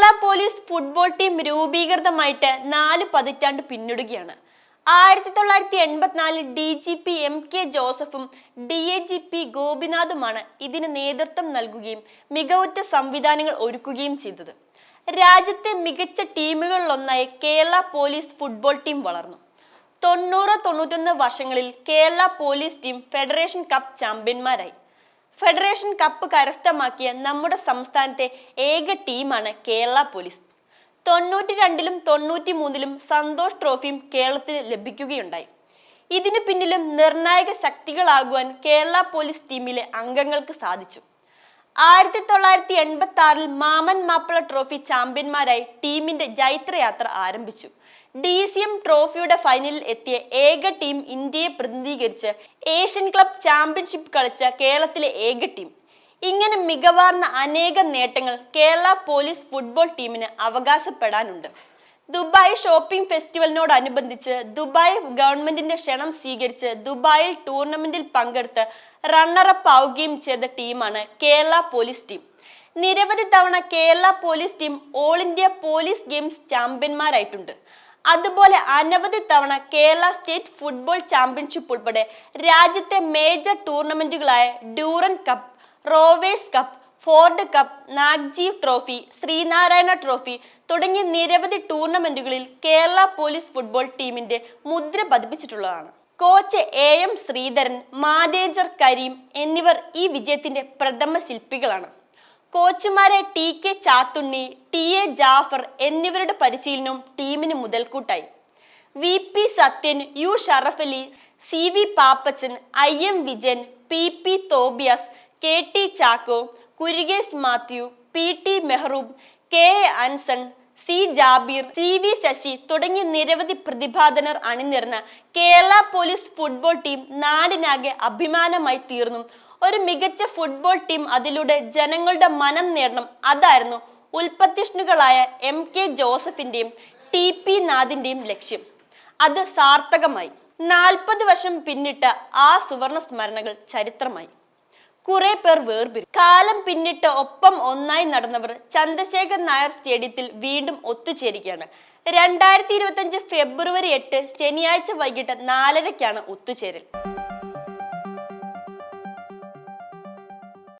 Kerala police football team രൂപീകൃതമായിട്ട് 4 പതിറ്റാണ്ട് പിന്നിടുകയാണ്. 1984 DGP MK ജോസഫും DAGP ഗോപിനാഥുമാണ് ഇതിന് നേതൃത്വം നൽകുകയും മികവുറ്റ സംവിധാനങ്ങൾ ഒരുക്കുകയും ചെയ്തത്. രാജ്യത്തെ മികച്ച ടീമുകളിലൊന്നായി കേരള പോലീസ് ഫുട്ബോൾ ടീം വളർന്നു. 90-91 വർഷങ്ങളിൽ Kerala police team federation cup ചാമ്പ്യന്മാരായി. ഫെഡറേഷൻ കപ്പ് കരസ്ഥമാക്കിയ നമ്മുടെ സംസ്ഥാനത്തെ ഏക ടീമാണ് കേരള പോലീസ്. 92-ലും 93-ലും സന്തോഷ് ട്രോഫിയും കേരളത്തിന് ലഭിക്കുകയുണ്ടായി. ഇതിനു പിന്നിലും നിർണായക ശക്തികളാകുവാൻ കേരള പോലീസ് ടീമിലെ അംഗങ്ങൾക്ക് സാധിച്ചു. 1986-ൽ മാമൻ മാപ്പിള ട്രോഫി ചാമ്പ്യന്മാരായി ടീമിന്റെ ജൈത്രയാത്ര ആരംഭിച്ചു. DCM ട്രോഫിയുടെ ഫൈനലിൽ എത്തിയ ഏക ടീം, ഇന്ത്യയെ പ്രതിനിധീകരിച്ച് ഏഷ്യൻ ക്ലബ് ചാമ്പ്യൻഷിപ്പ് കളിച്ച കേരളത്തിലെ ഏക ടീം. ഇങ്ങനെ മികവാർന്ന അനേകം നേട്ടങ്ങൾ കേരള പോലീസ് ഫുട്ബോൾ ടീമിന് അവകാശപ്പെടാനുണ്ട്. ദുബായ് ഷോപ്പിംഗ് ഫെസ്റ്റിവലിനോടനുബന്ധിച്ച് ദുബായ് ഗവൺമെന്റിന്റെ ക്ഷണം സ്വീകരിച്ച് ദുബായിൽ ടൂർണമെന്റിൽ പങ്കെടുത്ത് റണ്ണറപ്പ് ആവുകയും ചെയ്ത ടീമാണ് കേരള പോലീസ് ടീം. നിരവധി തവണ Kerala police team all India police games ചാമ്പ്യന്മാരായിട്ടുണ്ട്. അതുപോലെ അനവധി തവണ കേരള സ്റ്റേറ്റ് ഫുട്ബോൾ ചാമ്പ്യൻഷിപ്പ് ഉൾപ്പെടെ രാജ്യത്തെ മേജർ ടൂർണമെന്റുകളായ Durand cup, Rovers cup, Ford cup, Nagjee trophy, Sreenarayana trophy തുടങ്ങിയ നിരവധി ടൂർണമെന്റുകളിൽ കേരള പോലീസ് ഫുട്ബോൾ ടീമിന്റെ മുദ്ര പതിപ്പിച്ചിട്ടുള്ളതാണ്. Coach AM Sreedharan, manager Kareem എന്നിവർ ഈ വിജയത്തിന്റെ പ്രഥമ ശില്പികളാണ്. കോച്ചുമാരെ TK ചാത്തുണ്ണി, TA ജാഫർ എന്നിവരുടെ പരിശീലനവും ടീമിന് മുതൽക്കൂട്ടായി. VP Sathyan, U Sharafali, CV Pappachan, IM Vijayan, PP Tobias, KT Chacko, Kurikesh Mathew, PT Mehroob, KA Anson, C Jabir, CV Sasi തുടങ്ങിയ നിരവധി പ്രതിഭാധനർ അണിനിരന്ന കേരള പോലീസ് ഫുട്ബോൾ ടീം നാടിനാകെ അഭിമാനമായി തീർന്നു. ഒരു മികച്ച ഫുട്ബോൾ ടീം അതിലൂടെ ജനങ്ങളുടെ മനം നേടണം. അതായിരുന്നു ഉൽപ്പത്തിഷ്ണുക്കളായ MK ജോസഫിന്റെയും TP നാഥിന്റെയും ലക്ഷ്യം. അത് സാർത്ഥകമായി. 40 വർഷം പിന്നിട്ട ആ സുവർണ സ്മരണകൾ ചരിത്രമായി. കുറെ പേർ വേർപിരി. കാലം പിന്നിട്ട് ഒപ്പം ഒന്നായി നടന്നവർ ചന്ദ്രശേഖർ നായർ സ്റ്റേഡിയത്തിൽ വീണ്ടും ഒത്തുചേരുകയാണ്. 2025 ഫെബ്രുവരി 8 ശനിയാഴ്ച വൈകിട്ട് 4:30-ക്കാണ് ഒത്തുചേരൽ.